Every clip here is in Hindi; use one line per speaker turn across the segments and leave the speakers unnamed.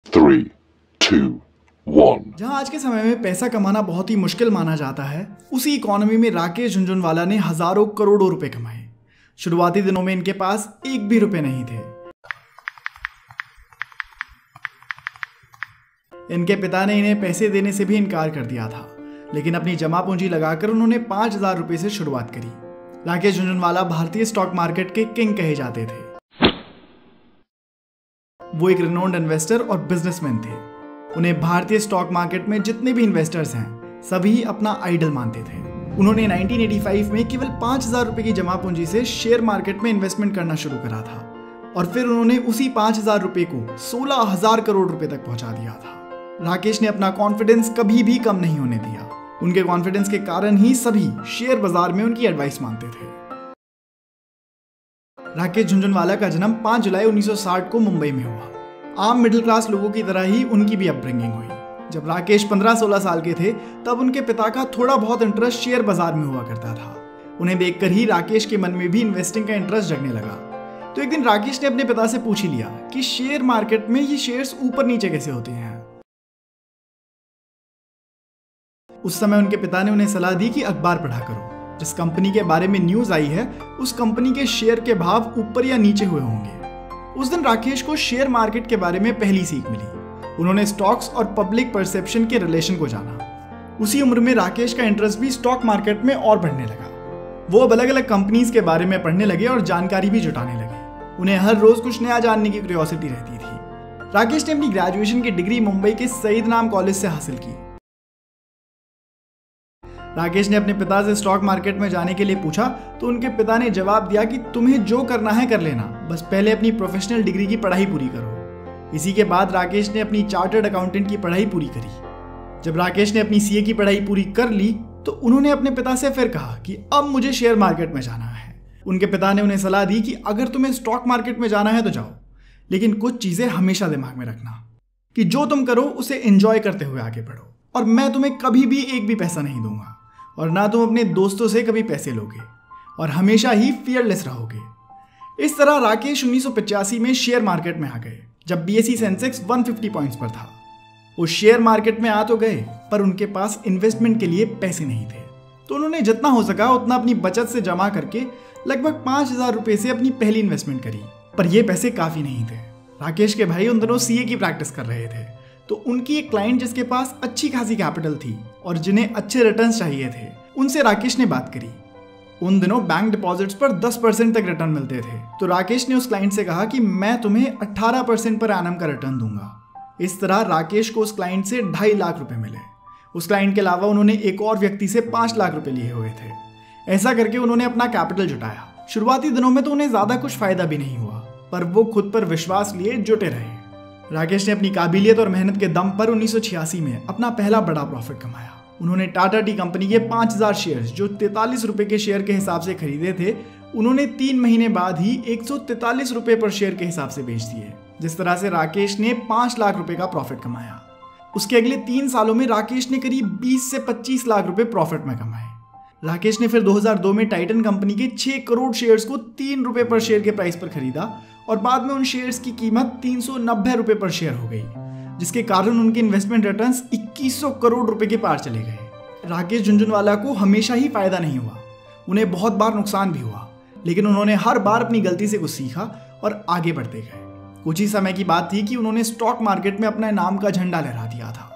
3, 2, 1।
जहां आज के समय में पैसा कमाना बहुत ही मुश्किल माना जाता है, उसी इकोनॉमी में राकेश झुनझुनवाला ने हजारों करोड़ों रुपए कमाए। शुरुआती दिनों में इनके पास एक भी रुपए नहीं थे। इनके पिता ने इन्हें पैसे देने से भी इनकार कर दिया था, लेकिन अपनी जमा पूंजी लगाकर उन्होंने 5,000 रुपए से शुरुआत करी। राकेश झुनझुनवाला भारतीय स्टॉक मार्केट के किंग कहे जाते थे। वो एक रिनोन्ड इन्वेस्टर और बिजनेसमैन थे। उन्हें भारतीय स्टॉक मार्केट में जितने भी इन्वेस्टर्स हैं, सभी अपना आइडल मानते थे। उन्होंने 1985 में केवल 5,000 रुपए की जमा पूंजी से शेयर मार्केट में इन्वेस्टमेंट करना शुरू करा था, और फिर उन्होंने उसी 5,000 रुपए को 16,000 करोड़ रुपए तक पहुंचा दिया था। राकेश ने अपना कॉन्फिडेंस कभी भी कम नहीं होने दिया। उनके कॉन्फिडेंस के कारण ही सभी शेयर बाजार में उनकी एडवाइस मानते थे। राकेश झुनझुनवाला का जन्म 5 जुलाई 1960 को मुंबई में हुआ। आम मिडिल क्लास लोगों की तरह ही उनकी भी अपब्रिंगिंग हुई। जब राकेश 15-16 साल के थे, तब उनके पिता का थोड़ा बहुत इंटरेस्ट शेयर बाजार में हुआ करता था। उन्हें देखकर ही राकेश के मन में भी इन्वेस्टिंग का इंटरेस्ट जगने लगा। तो एक दिन राकेश ने अपने पिता से पूछ ही लिया कि शेयर मार्केट में ये शेयर्स ऊपर नीचे कैसे होते हैं। उस समय उनके पिता ने उन्हें सलाह दी कि अखबार पढ़ा करो। जिस कंपनी के बारे में न्यूज आई है, उस कंपनी के शेयर के भाव ऊपर या नीचे हुए होंगे। उस दिन राकेश को शेयर मार्केट के बारे में पहली सीख मिली। उन्होंने स्टॉक्स और पब्लिक परसेप्शन के रिलेशन को जाना। उसी उम्र में राकेश का इंटरेस्ट भी स्टॉक मार्केट में और बढ़ने लगा। वो अब अलग अलग कंपनीज के बारे में पढ़ने लगे और जानकारी भी जुटाने लगे। उन्हें हर रोज कुछ नया जानने की क्यूरियोसिटी रहती थी। राकेश ने अपनी ग्रेजुएशन की डिग्री मुंबई के सईद नाम कॉलेज से हासिल की। राकेश ने अपने पिता से स्टॉक मार्केट में जाने के लिए पूछा, तो उनके पिता ने जवाब दिया कि तुम्हें जो करना है कर लेना, बस पहले अपनी प्रोफेशनल डिग्री की पढ़ाई पूरी करो। इसी के बाद राकेश ने अपनी चार्टर्ड अकाउंटेंट की पढ़ाई पूरी करी। जब राकेश ने अपनी सीए की पढ़ाई पूरी कर ली, तो उन्होंने अपने पिता से फिर कहा कि अब मुझे शेयर मार्केट में जाना है। उनके पिता ने उन्हें सलाह दी कि अगर तुम्हें स्टॉक मार्केट में जाना है तो जाओ, लेकिन कुछ चीजें हमेशा दिमाग में रखना कि जो तुम करो उसे एंजॉय करते हुए आगे बढ़ो, और मैं तुम्हें कभी भी एक भी पैसा नहीं दूंगा, और ना तुम अपने दोस्तों से कभी पैसे लोगे, और हमेशा ही फियरलेस रहोगे। इस तरह राकेश 1985 में शेयर मार्केट में आ गए, जब बीएसई सेंसेक्स 150 पॉइंट्स पर था। वो शेयर मार्केट में आ तो गए, पर उनके पास इन्वेस्टमेंट के लिए पैसे नहीं थे। तो उन्होंने जितना हो सका उतना अपनी बचत से जमा करके लगभग 5,000 रुपए से अपनी पहली इन्वेस्टमेंट करी। पर ये पैसे काफी नहीं थे। राकेश के भाई उन दिनों सीए की प्रैक्टिस कर रहे थे, तो उनकी एक क्लाइंट जिसके पास अच्छी खासी कैपिटल थी और जिन्हें अच्छे रिटर्न्स चाहिए थे, उनसे राकेश ने बात करी। उन दिनों बैंक डिपॉजिट्स पर 10% तक रिटर्न मिलते थे। तो राकेश ने उस क्लाइंट से कहा कि मैं तुम्हें 18% पर एनम का रिटर्न दूंगा। इस तरह राकेश को उस क्लाइंट से 2.5 लाख रुपए मिले। उस क्लाइंट के अलावा उन्होंने एक और व्यक्ति से 5 लाख रुपए लिए हुए थे। ऐसा करके उन्होंने अपना कैपिटल जुटाया। शुरुआती दिनों में तो उन्हें ज्यादा कुछ फायदा भी नहीं हुआ, पर वो खुद पर विश्वास लिए जुटे रहे। राकेश ने अपनी काबिलियत और मेहनत के दम पर 1986 में अपना पहला बड़ा प्रॉफिट कमाया। उन्होंने टाटा टी कंपनी के 5,000 शेयर्स जो 43 रुपए के शेयर के हिसाब से खरीदे थे, उन्होंने 3 महीने बाद ही 143 रुपए पर शेयर के हिसाब से बेच दिए। जिस तरह से राकेश ने 5 लाख रुपए का प्रॉफिट कमाया। उसके अगले 3 सालों में राकेश ने करीब 20 से 25 लाख रुपए प्रॉफिट में कमाए। राकेश ने फिर 2002 में टाइटन कंपनी के 6 करोड़ शेयर्स को 3 रुपए पर शेयर के प्राइस पर खरीदा, और बाद में उन शेयर्स की कीमत 390 रुपए पर शेयर हो गई, जिसके कारण उनके इन्वेस्टमेंट रिटर्न्स 2100 करोड़ रुपए के पार चले गए। राकेश झुनझुनवाला को हमेशा ही फायदा नहीं हुआ, उन्हें बहुत बार नुकसान भी हुआ, लेकिन उन्होंने हर बार अपनी गलती से कुछ सीखा और आगे बढ़ते गए। कुछ ही समय की बात थी कि उन्होंने स्टॉक मार्केट में अपने नाम का झंडा लहरा दिया था।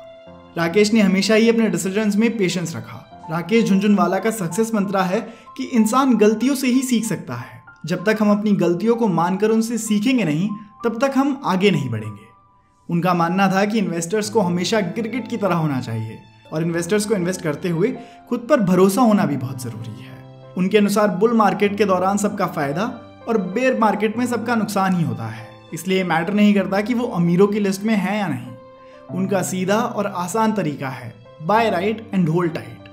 राकेश ने हमेशा ही अपने डिसीजंस में पेशेंस रखा। राकेश झुनझुनवाला का सक्सेस मंत्र है कि इंसान गलतियों से ही सीख सकता है। जब तक हम अपनी गलतियों को मानकर उनसे सीखेंगे नहीं, तब तक हम आगे नहीं बढ़ेंगे। उनका मानना था कि इन्वेस्टर्स को हमेशा गिरगिट की तरह होना चाहिए, और इन्वेस्टर्स को इन्वेस्ट करते हुए खुद पर भरोसा होना भी बहुत जरूरी है। उनके अनुसार बुल मार्केट के दौरान सबका फायदा और बेयर मार्केट में सबका नुकसान ही होता है। इसलिए मैटर नहीं करता कि वो अमीरों की लिस्ट में है या नहीं। उनका सीधा और आसान तरीका है, buy right and hold tight,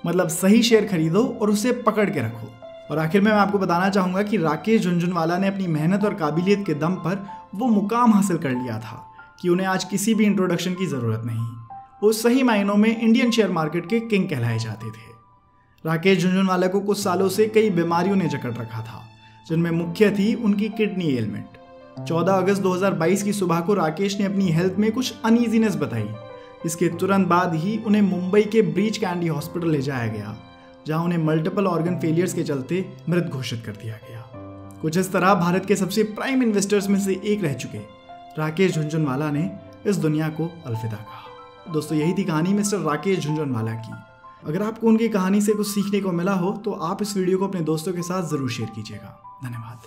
मतलब सही शेयर खरीदो और उसे पकड़ के रखो। और आखिर में मैं आपको बताना चाहूंगा कि राकेश झुनझुनवाला ने अपनी मेहनत और काबिलियत के दम पर वो मुकाम हासिल कर लिया था कि उन्हें आज किसी भी इंट्रोडक्शन की जरूरत नहीं। वो सही मायनों में इंडियन शेयर मार्केट के किंग कहलाए जाते थे। राकेश झुनझुनवाला को कुछ सालों से कई बीमारियों ने जकड़ रखा था, जिनमें मुख्य थी उनकी किडनी एलमेंट। 14 अगस्त 2022 की सुबह को राकेश ने अपनी हेल्थ में कुछ अनईजीनेस बताई। इसके तुरंत बाद ही उन्हें मुंबई के ब्रीच कैंडी हॉस्पिटल ले जाया गया, जहां उन्हें मल्टीपल ऑर्गन फेलियर्स के चलते मृत घोषित कर दिया गया। कुछ इस तरह भारत के सबसे प्राइम इन्वेस्टर्स में से एक रह चुके राकेश झुनझुनवाला ने इस दुनिया को अलविदा कहा। दोस्तों, यही थी कहानी मिस्टर राकेश झुनझुनवाला की। अगर आपको उनकी कहानी से कुछ सीखने को मिला हो तो आप इस वीडियो को अपने दोस्तों के साथ जरूर शेयर कीजिएगा। धन्यवाद।